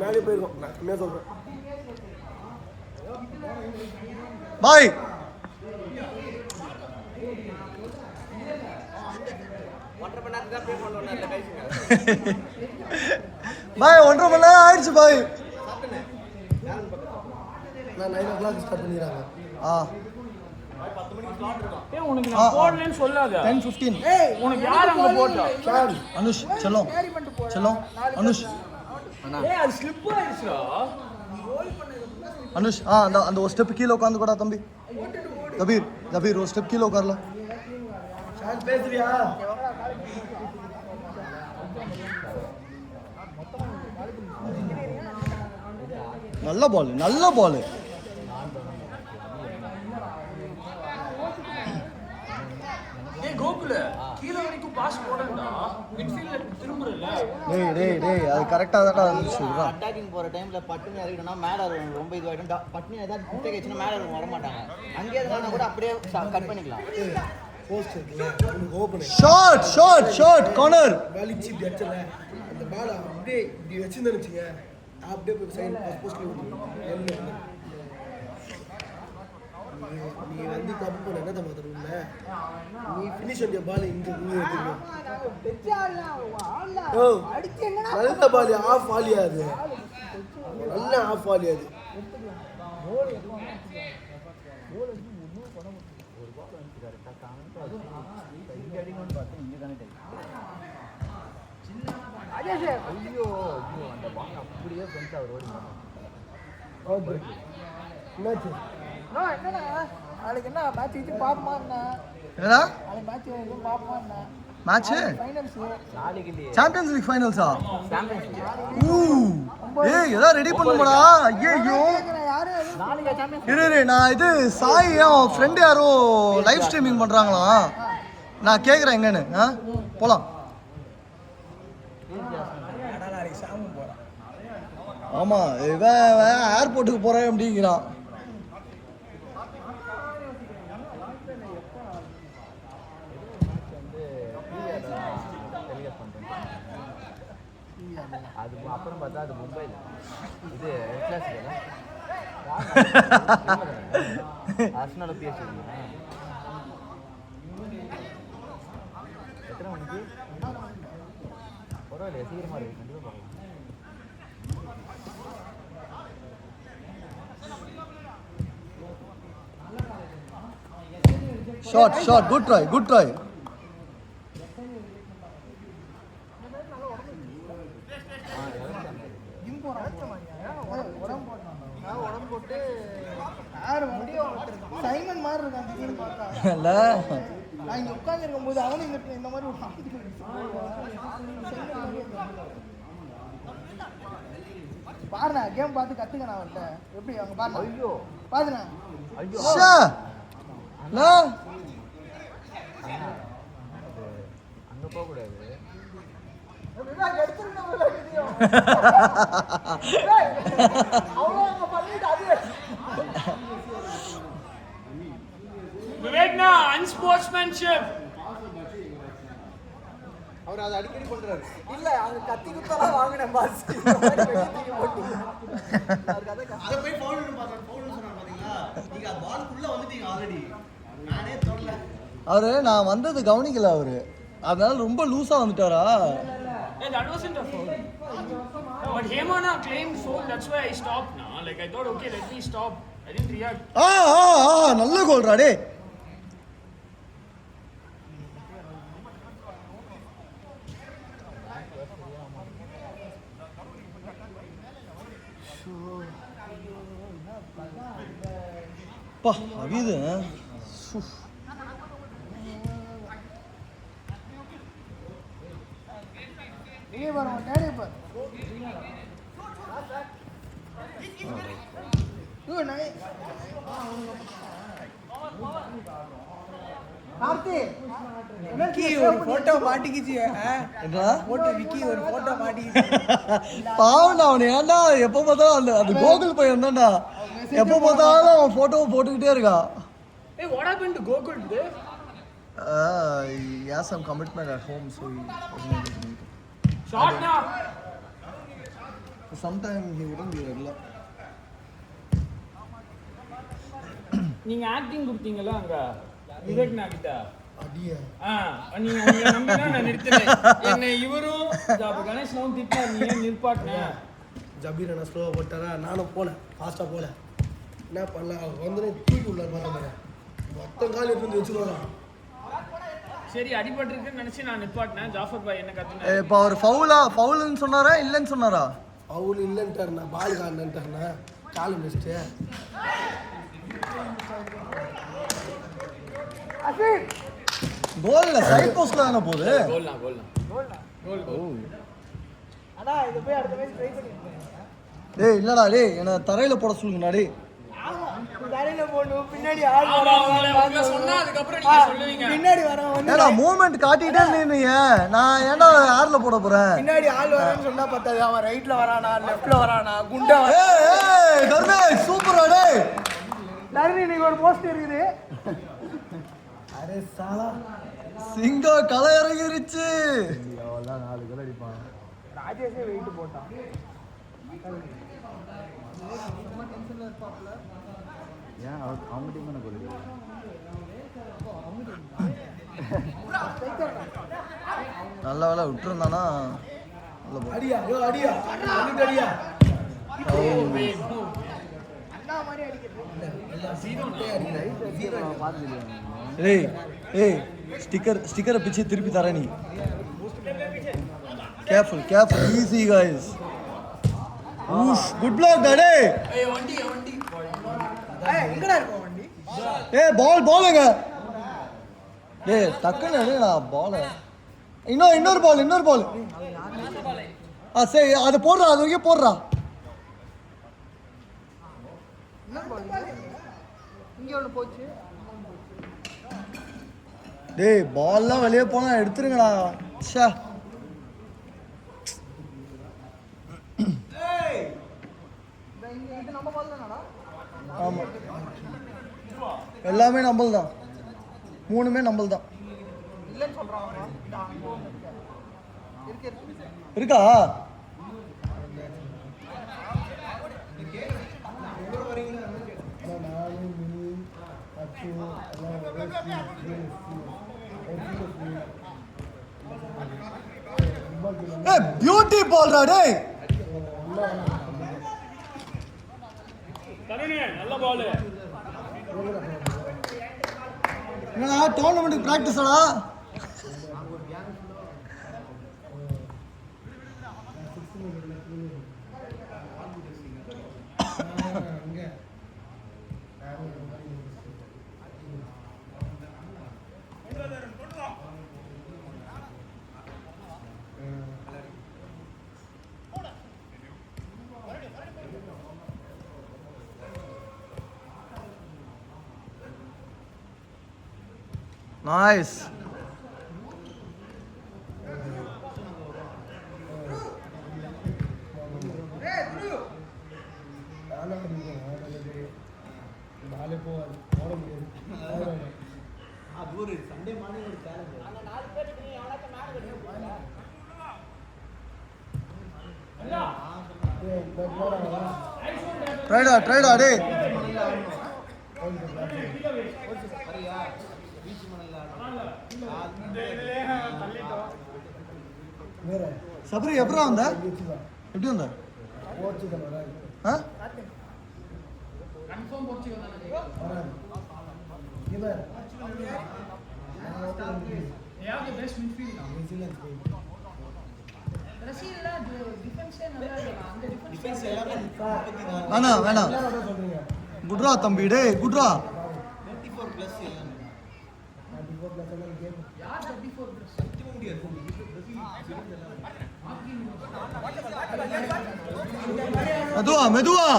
மேலே போயிருக்கோம் நான் கம்மியாக சொல்கிறேன் பாய் பாய் 1.5 மணி நேரம் ஆயிடுச்சு பாய் நான் 9 o'clock ஸ்டார்ட் பண்ணிடுறாங்க உனக்கு நான் போடலன்னு சொல்லாத 10:15 உனக்கு யார் அங்க போட்டா அனுஷ் செல்லம் செல்லம் அனுஷ் அது ஸ்லிப் ஆயிடுச்சுடா அனுஷ் அந்த ஒரு ஸ்டெப் கீழே உட்காந்து கூட தம்பி ஜபீர் ஒரு ஸ்டெப் கீழே உட்காரல பேசுறியா நல்ல பால் கோகுல கீழ வரைக்கும் பாஸ் போடண்டா மிட்ஃபீல்ட்ல திரும்புறல டேய் அது கரெக்ட்டா தான் இருந்துச்சு அட்டாக்கிங் போற டைம்ல பட்டுன்னு இறங்கிட்டோம்னா மேல ரொம்ப இதுவாயிடும் பட்டுன்னு ஏதாவது குட்டை கேச்சுனா மேல வர மாட்டாங்க அங்கேயே இருந்தா கூட அப்படியே கட் பண்ணிக்கலாம் போஸ்ட் இருக்குல உங்களுக்கு ஓபன் ஷாட் கார்னர் வலிச்சி வெச்சல அந்த பால் அப்படியே இப்படி வெச்சிருந்தேன்னு அப்படியே போய் சைடு போஸ்ட்ல விட்டுருங்க நீ வந்து தப்பு பண்ண என்ன தப்பு தருவல நீ ஃபினிஷ் பண்ணிய பால் இங்க ஊருக்கு அடிச்சு என்னடா நல்ல பால் ஆஃப் ஆலியா அது நல்ல ஆஃப் ஆலியா அது கோல் ஒண்ணும் பண்ண முடியல ஒரு பால் வந்து கரெக்ட்டா காமிச்சு இங்க அடிங்கன்னு பார்த்தா இங்க கனெக்ட் ஆயிடுச்சு சின்ன அஜய் ஐயோ அந்த பால் அப்படியே ஃப்ரெண்ட்ஸ் அவர் ஓடி மேட்ச் என்னடா நாளைக்கு என்ன மேட்ச் இது பாப்பமா என்ன என்னடா நாளைக்கு மேட்ச் இது பாப்பமா என்ன மேட்ச் ஃபைனல்ஸ் நாளைக்கு இல்லையே சாம்பியன்ஸ் லீக் ஃபைனல்ஸா சாம்பியன்ஸ் ஏய் எதா ரெடி பண்ணுடா ஐயோ யாரு நாளைக்கு சாம்பியன்ஸ் இரு நான் இது சாய் என் ஃப்ரெண்ட் யாரோ லைவ் ஸ்ட்ரீமிங் பண்றாங்களா நான் கேக்குறேன் எங்கன்னு போலாம் நாளைக்கு சாமி போறான் ஆமா இவன் ஏர்போர்ட்டுக்கு போறேன் அப்படிங்கிறான் அது அப்புறம் பார்த்தா அது மும்பைல இது ஆர்சனல் பேசிருக்கீங்க எத்தனை மணிக்கு பரவாயில்ல சீக்கிரமா இருக்கு கண்டிப்பா பார்க்கலாம் ஷாட் குட் ட்ரை உடம்பு போட்டு யாரு முடியும் சைமன் மாதிரி இருக்கான் திடீர்னு பார்த்தா இல்ல நான் இங்க உட்கார்ந்து இருக்கும்போது அவனும் இந்த மாதிரி ஒரு பாருண்ணா கேம் பார்த்து கத்துக்கண்ணா அவன்கிட்ட எப்படி அவங்க பாருண்ணா ஐயோ பாருண்ணா ஐயோ அங்க போக கூடாது விவேக்னா அன்ஸ்போர்ட்ஸ்மேன்ஷிப் அவர் அதை அடிக்கடி பண்றாரு இல்ல அவங்க கத்தி குத்தலாம் வாங்கினேன் பாஸ் அதை போய் ஃபவுல் சொன்னாங்க பாத்தீங்களா நீங்க பால்க்குள்ள வந்துட்டீங்க ஆல்ரெடி நானே தொடல அவரு நான் வந்தது கவனிக்கல அவரு அதனால ரொம்ப லூசா வந்துட்டாரா that wasn't a foul but Hemana claimed foul that's why I stopped now like I thought okay let me stop I didn't react நல்ல கோல்ரா டேய் பா அவிது ये बार डैडी पर तू नहीं कार्ती विकी ஒரு போட்டோ மாட்டிக்கிச்சு என்னடா போட்டோ விக்கி ஒரு போட்டோ மாட்டிக்கிச்சு பாவம்டா அவன் ஏன்டா எப்போ பார்த்தாலும் அந்த கோகுல் பையன் தான்டா எப்போ பார்த்தாலும் அவன் போட்டோவை போட்டுக்கிட்டே இருக்கான் hey what happened to Gokul today he has some commitment at home so he wasn't able to meet. shot now sometime he wouldn't B regular. நீங்க ஆக்டிங் கொடுத்தீங்கல்ல அங்க விவேக் நாகிட்ட அடியா நீங்க உங்களை நம்பி தான் நான் நிறுத்தினேன். என்னை இவரும் கணேஷ்னாவும் திட்டினார், நீ ஏன் நிற்பாட்டினேன். ஜபீர் என்ன ஸ்லோவாக போட்டாரா, நானும் போனேன் ஃபாஸ்ட்டாக போகல. என்ன பண்ணல, அவர் வந்து தூக்கி உள்ளார் பார்த்தேன், மொத்த கால் எடுத்து வச்சுருவாங்க. சரி அடிபட்டிருக்குன்னு நினைச்சு நான் நிப்பாட்டினேன். ஜாஃபர் பாய் என்ன கத்துனேன். இப்போ அவர் ஃபவுல்னு சொன்னாரா இல்லைன்னு சொன்னாரா? அவரு இல்லைன்ட்டாருண்ணா, பால் காணுன்ட்டாருண்ணா, காலு மிஸ்ட்டு. கோல்ல சைட் போஸ்ட்ல தான போகுது. அண்ணா இதை போய் அடுத்த மேட்ச் ட்ரை பண்ணி டேய் இல்லடா டேய் என்ன தரையில போட சொல்லுங்கடா டேய். தரையில போடணும், பின்னாடி ஆள் சொன்னா அதுக்கப்புறம் நீங்க சொல்லுவீங்க. பின்னாடி வரவன் ஏடா மூவ்மெண்ட் காட்டிட்டே நின்னீங்க, நான் ஏன்டா யார்ல போட போறேன்? பின்னாடி ஆள் வரான்னு சொன்னா பத்தாது, அவன் ரைட்ல வரானா லெஃப்ட்ல வரானா குண்டா ஏய் தர்மேஷ் சூப்பரா டேய். நரினி நீங்க ஒரு போஸ்ட் இருக்குது. அரே சாலா சிங்க களை இறங்கிருச்சு. அவ்வளவுதான் 4 கோல் அடிப்பான். ராஜேஷே வெயிட் போட்டான். ஏன் அவங்க டீம் என்ன கோல் நல்ல வேலை விட்டுருந்தானா நல்ல ball. அடியா யோ அடியா அடியா அண்ணா மாதிரி ஏய் ஏய் ஸ்டிக்கரை பிச்சு திருப்பி தர நீ. Careful easy guys. ஊஷ் குட் பிளாக் டே. ஏய் வண்டி ஏய் எங்கடா இருக்க வண்டி? ஏய் பால்ங்க. டேய் டக்குன்னு எடுடா பால். இன்னொரு பால். சரி அது போடுறா, அது வரைக்கும் போடுறா. இங்க ஒன்னு போச்சு. டேய் பால்லாம் வெளியே போனா எடுத்துருங்கடா. ச்சே இது நம்ம பால் தானடா? ஆமா எல்லாமே நம்மள் தான், 3மே நம்மள் தான். இல்லன்னு சொல்றாங்க. இருக்கா? பியூட்டி பால்ரா டேய். நல்ல பால். என்னடா டோர்னமெண்ட்டுக்கு பிராக்டிஸ்டா? Nice. Try da டேய். சபரி எப்பரா வந்த? எப்படி வந்த? ஆ கன்ஃபார்ம் போர்ச்சுகல் தானே. இவன் they have the best midfield now. ரஷீல்ல டிஃபென்ஸே நல்லா இருக்கு. அந்த டிஃபென்ஸ் வேணாம் குட்ரா தம்பி டேய் குட்ரா. 34 பிளஸ் எல்லாம் 34 பிளஸ் எல்லாம் கேம் யார் 34 பிளஸ் சத்தியமா முடியாது. மெதுவா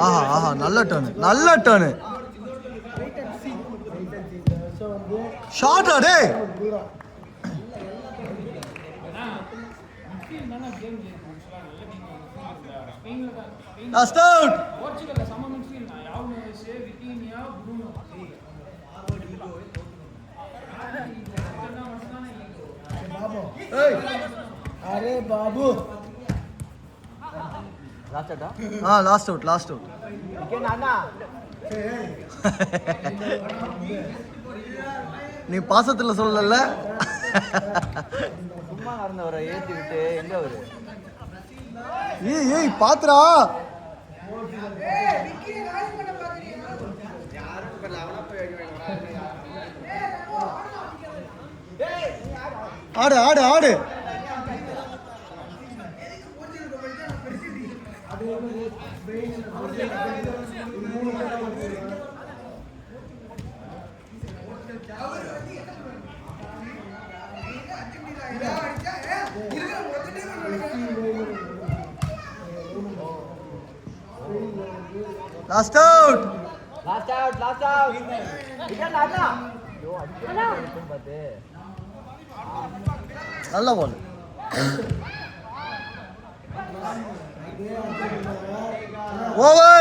ஆஹா நல்ல டர்னு ஷாட்டா டேய். போர்ச்சுகல்ல சம மிட்ஃபீல்ட் நான் யாவுனேஸ் விட்டினியா அரே பாபு லாஸ்டா லாஸ்ட் அவுட் விக்கெட் அண்ணா நீ பாசத்துல சொல்லல சும்மா நடந்தவரை ஏற்றி விட்டு எங்க அவரு ஏய் பாத்துறா ஆடு லாஸ்ட் அவுட் விக்கெட் அண்ணா பார்த்து நல்ல பால் ஓவர்